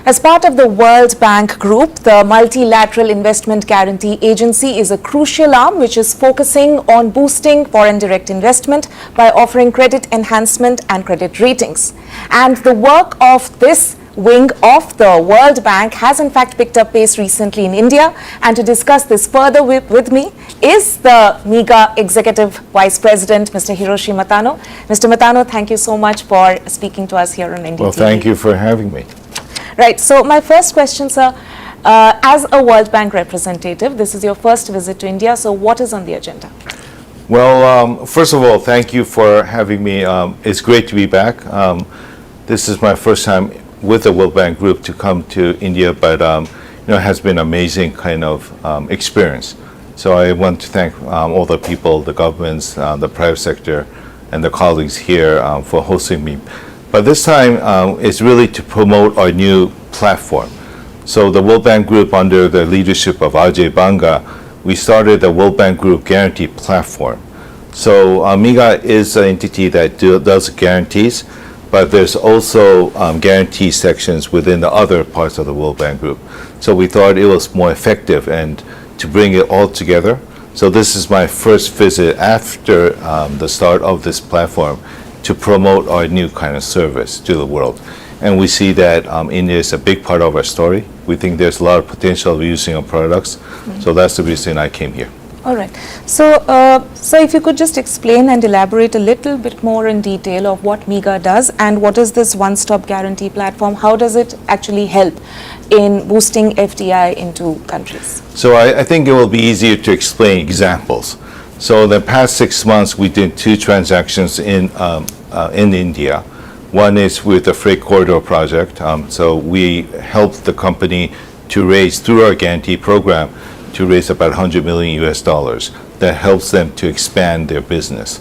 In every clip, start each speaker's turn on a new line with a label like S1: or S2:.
S1: As part of the World Bank Group, the Multilateral Investment Guarantee Agency is a crucial arm which is focusing on boosting foreign direct investment by offering credit enhancement and credit ratings. And the work of this wing of the World Bank has in fact picked up pace recently in India. And to discuss this further with me is the MIGA Executive Vice President, Mr. Hiroshi Matano. Mr. Matano, thank you so much for speaking to us here on NDTV.
S2: Well, thank you for having me.
S1: Right. So my first question, sir, as a World Bank representative, this is your first visit to India. So what is on the agenda?
S2: Well, first of all, thank you for having me. It's great to be back. This is my first time with the World Bank Group to come to India, but it has been an amazing kind of experience. So I want to thank all the people, the governments, the private sector, and the colleagues here for hosting me. But this time, it's really to promote our new platform. So the World Bank Group, under the leadership of Ajay Banga, we started the World Bank Group Guarantee Platform. So MIGA is an entity that does guarantees, but there's also guarantee sections within the other parts of the World Bank Group. So we thought it was more effective and to bring it all together. So this is my first visit after the start of this platform to promote our new kind of service to the world. And we see that India is a big part of our story. We think there's a lot of potential of using our products. Mm-hmm. So that's the reason I came here.
S1: All right. So, if you could just explain and elaborate a little bit more in detail of what MIGA does and what is this one-stop guarantee platform? How does it actually help in boosting FDI into countries?
S2: So I think it will be easier to explain examples. So in the past 6 months, we did 2 transactions in India. One is with the Freight Corridor project. So we helped the company to raise, through our guarantee program, to raise about $100 million US. That helps them to expand their business.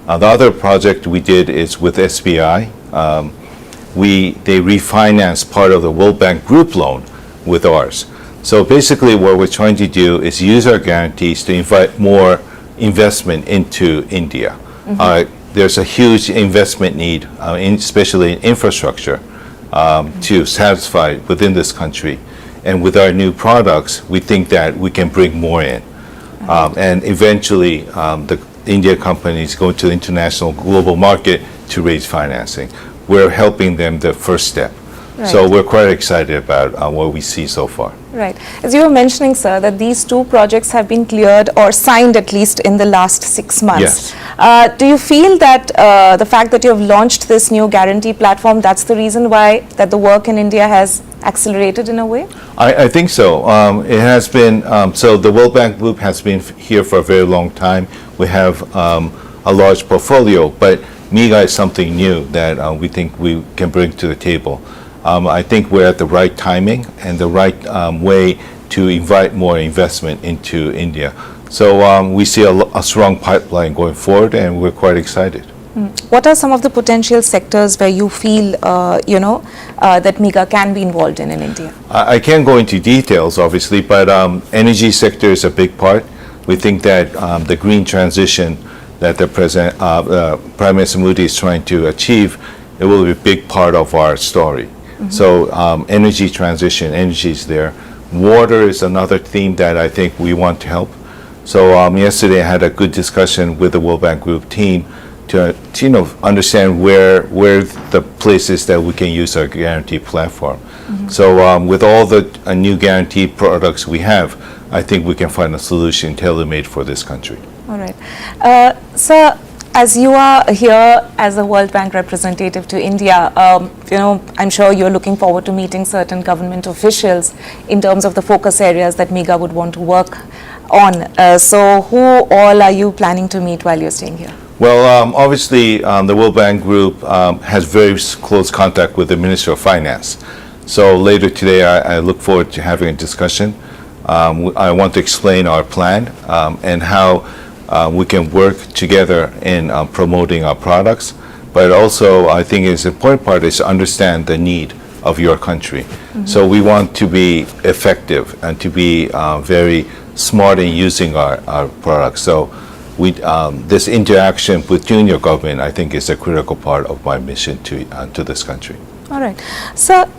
S2: The other project we did is with SBI. They refinanced part of the World Bank Group loan with ours. So basically what we're trying to do is use our guarantees to invite more investment into India. Mm-hmm. There's a huge investment need, especially in infrastructure, to satisfy within this country. And with our new products, we think that we can bring more in. And eventually, the India companies go to the international global market to raise financing. We're helping them the first step. Right. So we're quite excited about what we see so far.
S1: Right. As you were mentioning, sir, that these 2 projects have been cleared or signed at least in the last 6 months.
S2: Yes.
S1: Do you feel that the fact that you have launched this new guarantee platform, that's the reason why that the work in India has accelerated in a way?
S2: I think so. It has been, so the World Bank Group has been here for a very long time. We have a large portfolio, but MIGA is something new that we think we can bring to the table. I think we're at the right timing and the right way to invite more investment into India. So we see a strong pipeline going forward, and we're quite excited.
S1: What are some of the potential sectors where you feel, that MIGA can be involved in India?
S2: I can't go into details, obviously, but energy sector is a big part. We think that the green transition that the Prime Minister Modi is trying to achieve, it will be a big part of our story. Mm-hmm. So energy transition, energy is there. Water is another theme that I think we want to help. So yesterday I had a good discussion with the World Bank Group team to understand where the places that we can use our guarantee platform. Mm-hmm. So with all the new guarantee products we have, I think we can find a solution tailor-made for this country.
S1: All right. Sir, as you are here as a World Bank representative to India, I'm sure you're looking forward to meeting certain government officials in terms of the focus areas that MIGA would want to work on. So who all are you planning to meet while you're staying here?
S2: Well, obviously, the World Bank Group has very close contact with the Minister of Finance. So later today, I look forward to having a discussion. I want to explain our plan and how we can work together in promoting our products. But also, I think it's an important part is to understand the need of your country. Mm-hmm. So we want to be effective and to be very smart in using our products. So this interaction between your government, I think, is a critical part of my mission to this country.
S1: All right. So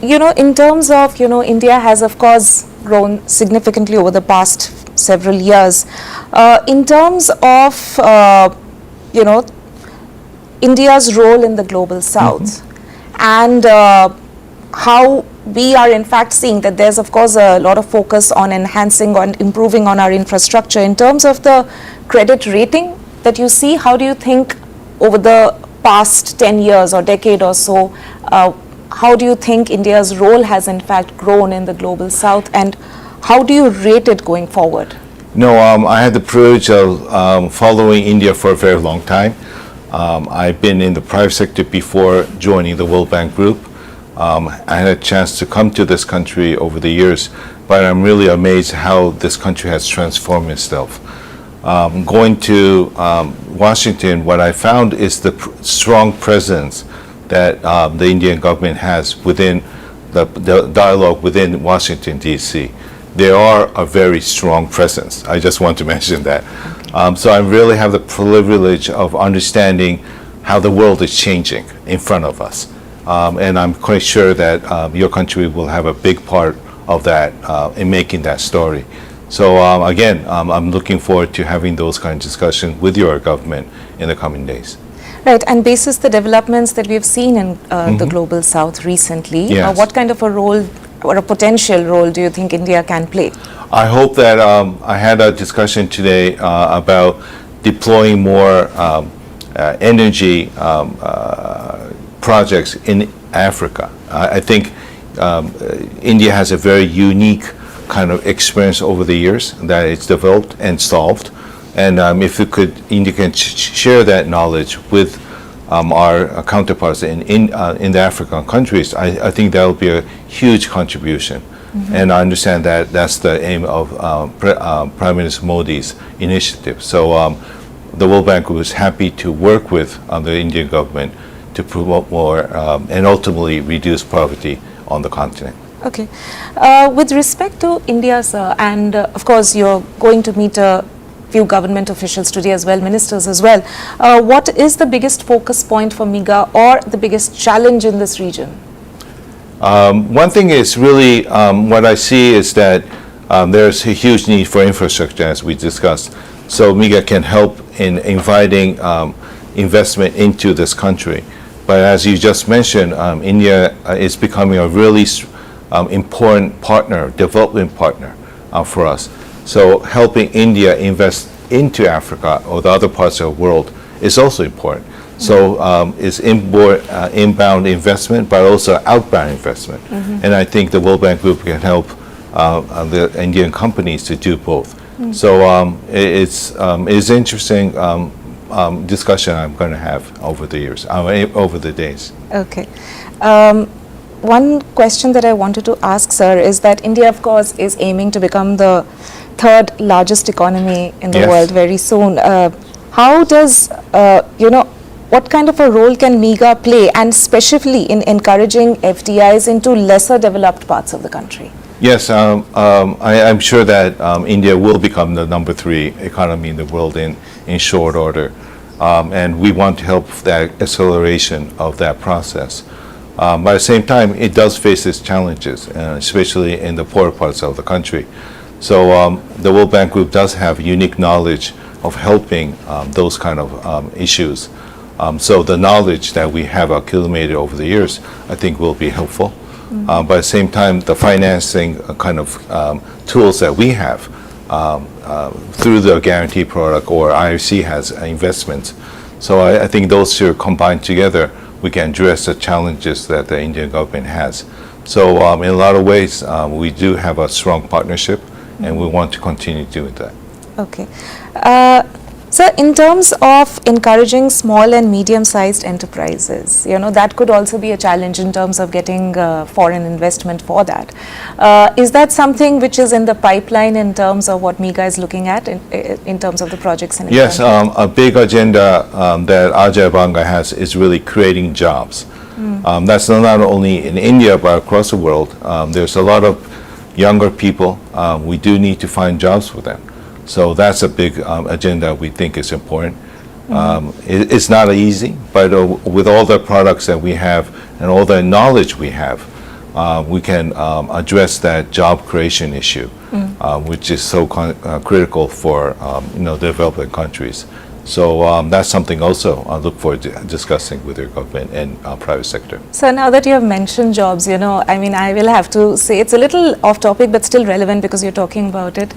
S1: In terms of, India has, of course, grown significantly over the past several years. In terms of, India's role in the global south, and how we are in fact seeing that there's of course a lot of focus on enhancing or improving on our infrastructure. In terms of the credit rating that you see, how do you think over the past 10 years or decade or so, how do you think India's role has in fact grown in the global south, and how do you rate it going forward?
S2: I had the privilege of following India for a very long time. I've been in the private sector before joining the World Bank Group. I had a chance to come to this country over the years, but I'm really amazed how this country has transformed itself. Going to Washington, what I found is the strong presence that the Indian government has within the dialogue within Washington, D.C. They are a very strong presence. I just want to mention that. So I really have the privilege of understanding how the world is changing in front of us. And I'm quite sure that your country will have a big part of that in making that story. So again, I'm looking forward to having those kind of discussions with your government in the coming days.
S1: Right, and basis the developments that we've seen in the global south recently,
S2: Yes.
S1: what kind of a role or a potential role do you think India can play?
S2: I hope that I had a discussion today about deploying more energy projects in Africa. I think India has a very unique kind of experience over the years that it's developed and solved. And if India can share that knowledge with our counterparts in the African countries, I think that will be a huge contribution. And I understand that that's the aim of Prime Minister Modi's initiative. So the World Bank was happy to work with the Indian government to promote more and ultimately reduce poverty on the continent.
S1: Okay. With respect to India's, and of course you're going to meet a few government officials today as well, ministers as well, what is the biggest focus point for MIGA or the biggest challenge in this region?
S2: One thing is really what I see is that there's a huge need for infrastructure, as we discussed. So MIGA can help in inviting investment into this country. But as you just mentioned, India is becoming a really important partner, development partner for us. So helping India invest into Africa or the other parts of the world is also important. So it's inbound investment, but also outbound investment. And I think the World Bank Group can help the Indian companies to do both. So it's interesting discussion I'm going to have over the years, over the days.
S1: Okay. One question that I wanted to ask, sir, is that India, of course, is aiming to become the third largest economy in the world very soon. How does, what kind of a role can MIGA play, and especially in encouraging FDIs into lesser developed parts of the country?
S2: Yes, I'm sure that India will become the number 3 economy in the world in short order. And we want to help that acceleration of that process. But at the same time, it does face its challenges, especially in the poorer parts of the country. So the World Bank Group does have unique knowledge of helping those kind of issues. So the knowledge that we have accumulated over the years, I think, will be helpful. But at the same time, the financing kind of tools that we have through the guarantee product, or IRC has investments. So I think those two combined together, we can address the challenges that the Indian government has. So in a lot of ways, we do have a strong partnership, and we want to continue doing that. Okay.
S1: Sir, in terms of encouraging small and medium-sized enterprises, that could also be a challenge in terms of getting foreign investment for that. Is that something which is in the pipeline in terms of what MIGA is looking at in terms of the projects?
S2: Yes, a big agenda that Ajay Banga has is really creating jobs. That's not only in India, but across the world. There's a lot of younger people. We do need to find jobs for them. So that's a big agenda we think is important. It's not easy, but with all the products that we have and all the knowledge we have, we can address that job creation issue, which is so critical for developing countries. So that's something also I look forward to discussing with your government and private sector.
S1: So now that you have mentioned jobs, I mean, I will have to say it's a little off topic, but still relevant because you're talking about it.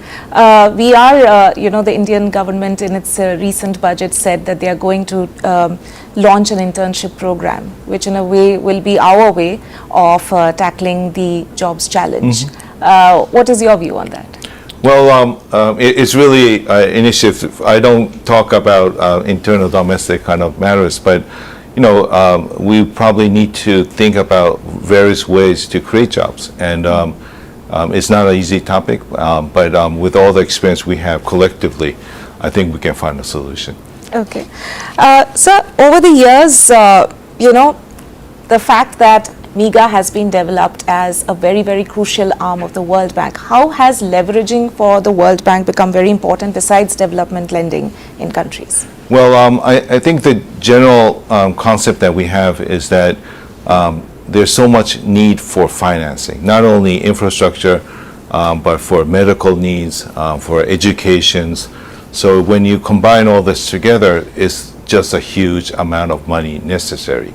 S1: We are, the Indian government in its recent budget said that they are going to launch an internship program, which in a way will be our way of tackling the jobs challenge. What is your view on that?
S2: Well, it's really an initiative. I don't talk about internal domestic kind of matters, but we probably need to think about various ways to create jobs. And it's not an easy topic, but with all the experience we have collectively, I think we can find a solution.
S1: Okay. So over the years, the fact that MIGA has been developed as a very, very crucial arm of the World Bank. How has leveraging for the World Bank become very important besides development lending in countries?
S2: Well, I think the general concept that we have is that there's so much need for financing, not only infrastructure, but for medical needs, for educations. So when you combine all this together, it's just a huge amount of money necessary.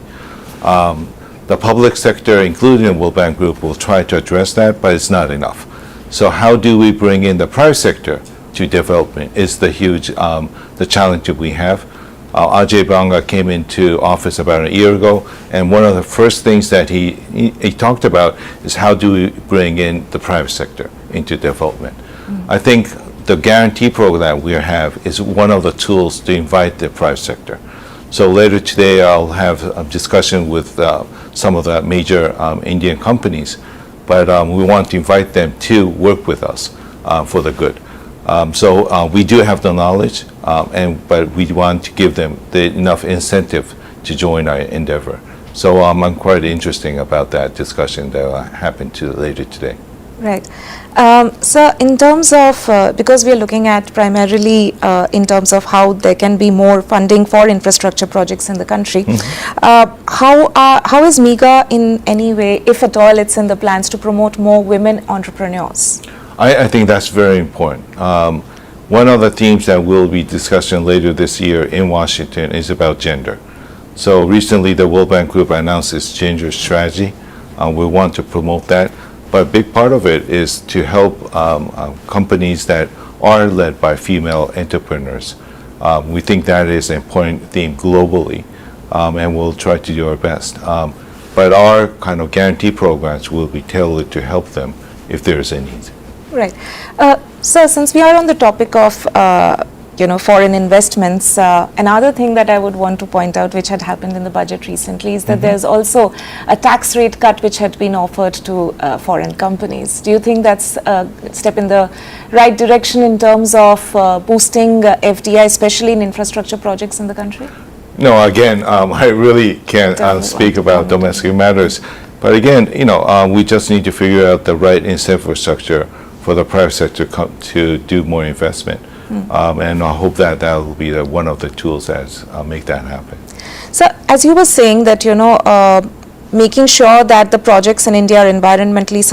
S2: The public sector, including the World Bank Group, will try to address that, but it's not enough. So how do we bring in the private sector to development is the huge, the challenge that we have. Ajay Banga came into office about a year ago, and one of the first things that he talked about is how do we bring in the private sector into development. I think the guarantee program we have is one of the tools to invite the private sector. So later today, I'll have a discussion with some of the major Indian companies, but we want to invite them to work with us for the good. So we do have the knowledge, but we want to give them enough incentive to join our endeavor. So I'm quite interested about that discussion that will happen later today.
S1: Right. So in terms of, because we are looking at primarily in terms of how there can be more funding for infrastructure projects in the country, how is MIGA in any way, if at all it's in the plans to promote more women entrepreneurs?
S2: I think that's very important. One of the themes that we'll be discussing later this year in Washington is about gender. So recently the World Bank Group announced its gender strategy. We want to promote that. But a big part of it is to help companies that are led by female entrepreneurs. We think that is an important theme globally, and we'll try to do our best. But our kind of guarantee programs will be tailored to help them if there is a need.
S1: Right. So since we are on the topic of foreign investments, another thing that I would want to point out which had happened in the budget recently is that there's also a tax rate cut which had been offered to foreign companies. Do you think that's a step in the right direction in terms of boosting FDI, especially in infrastructure projects in the country?
S2: No, again, I really can't speak about domestic matters. But again, we just need to figure out the right infrastructure for the private sector to do more investment. And I hope that will be one of the tools that make that happen.
S1: So, as you were saying that, making sure that the projects in India are environmentally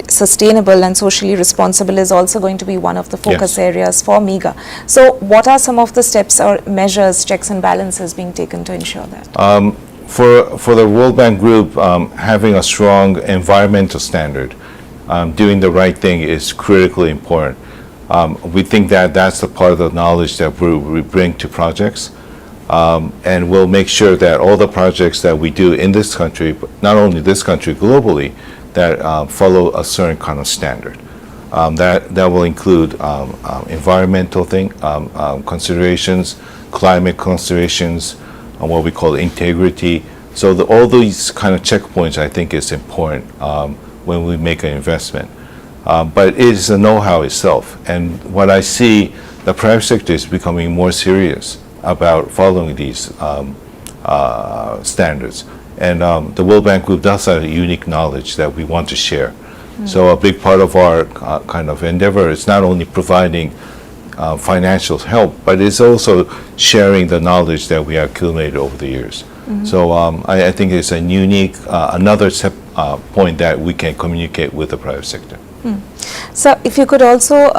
S1: sustainable and socially responsible is also going to be one of the focus areas for MIGA. So, what are some of the steps or measures, checks and balances being taken to ensure that?
S2: For the World Bank Group, having a strong environmental standard, doing the right thing is critically important. We think that that's the part of the knowledge that we bring to projects, and we'll make sure that all the projects that we do in this country, but not only this country, globally, that follow a certain kind of standard. That will include environmental considerations, climate considerations, and what we call integrity. So all these kind of checkpoints, I think, is important when we make an investment. But it is the know-how itself. And what I see, the private sector is becoming more serious about following these standards. And the World Bank Group does have a unique knowledge that we want to share. So a big part of our kind of endeavor is not only providing financial help, but it's also sharing the knowledge that we accumulated over the years. So I think it's a unique, another point that we can communicate with the private sector.
S1: So if you could also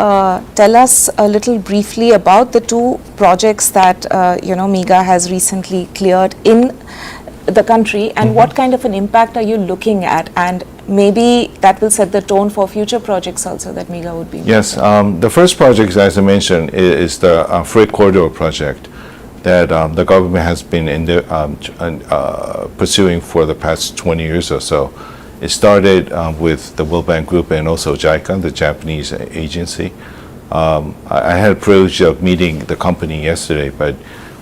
S1: tell us a little briefly about the two projects that MIGA has recently cleared in the country, and what kind of an impact are you looking at, and maybe that will set the tone for future projects also that MIGA would be involved in.
S2: Yes, the first project, as I mentioned, is the freight corridor project that the government has been pursuing for the past 20 years or so. It started with the World Bank Group and also JICA, the Japanese agency. I had the privilege of meeting the company yesterday, but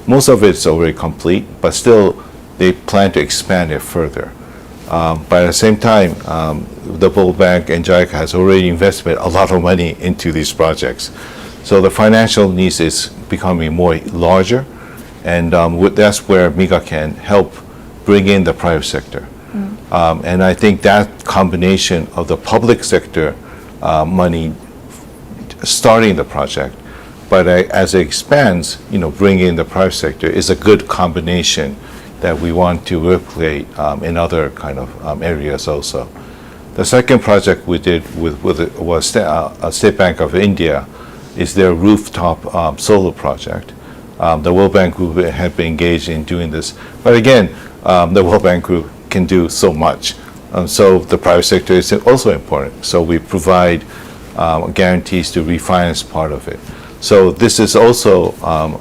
S2: most of it's already complete, but still they plan to expand it further. But at the same time, the World Bank and JICA has already invested a lot of money into these projects. So the financial needs is becoming more larger, and that's where MIGA can help bring in the private sector. And I think that combination of the public sector money starting the project, but as it expands, bringing in the private sector is a good combination that we want to replicate in other kind of areas also. The second project we did was State Bank of India is their rooftop solar project. The World Bank Group had been engaged in doing this, but again, the World Bank Group can do so much. So the private sector is also important. So we provide guarantees to refinance part of it. So this is also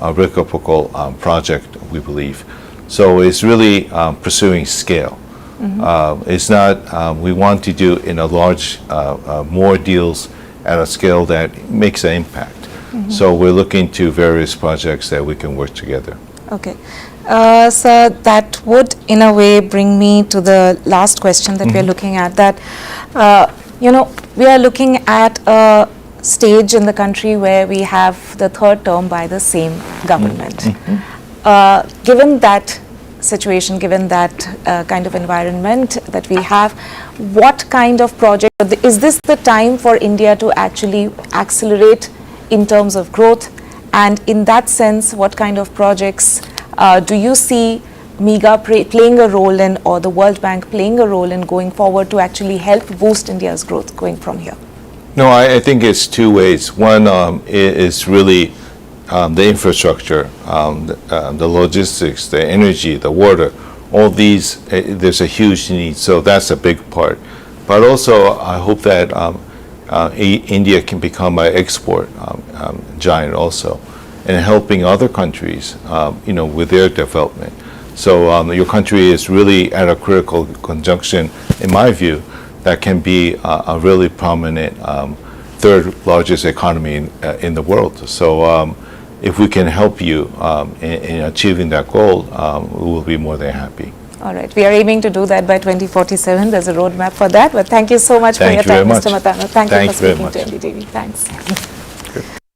S2: a reciprocal project, we believe. So it's really pursuing scale. It's not, we want to do in a large, more deals at a scale that makes an impact. So we're looking to various projects that we can work together.
S1: Okay. So that would in a way bring me to the last question that we're looking at, that we are looking at a stage in the country where we have the third term by the same government. Given that situation, given that kind of environment that we have, what kind of project, is this the time for India to actually accelerate in terms of growth? And in that sense, what kind of projects do you see MIGA playing a role in, or the World Bank playing a role in going forward to actually help boost India's growth going from here?
S2: No, I think it's two ways. One is really the infrastructure, the logistics, the energy, the water, all these, there's a huge need, so that's a big part. But also, I hope that India can become an export giant also, and helping other countries, with their development. So your country is really at a critical conjunction, in my view, that can be a really prominent third largest economy in the world. So if we can help you in achieving that goal, we will be more than happy.
S1: All right. We are aiming to do that by 2047. There's a roadmap for that. But thank you so much for your time, Mr. Matano. Thank you for speaking to NDTV. Thanks.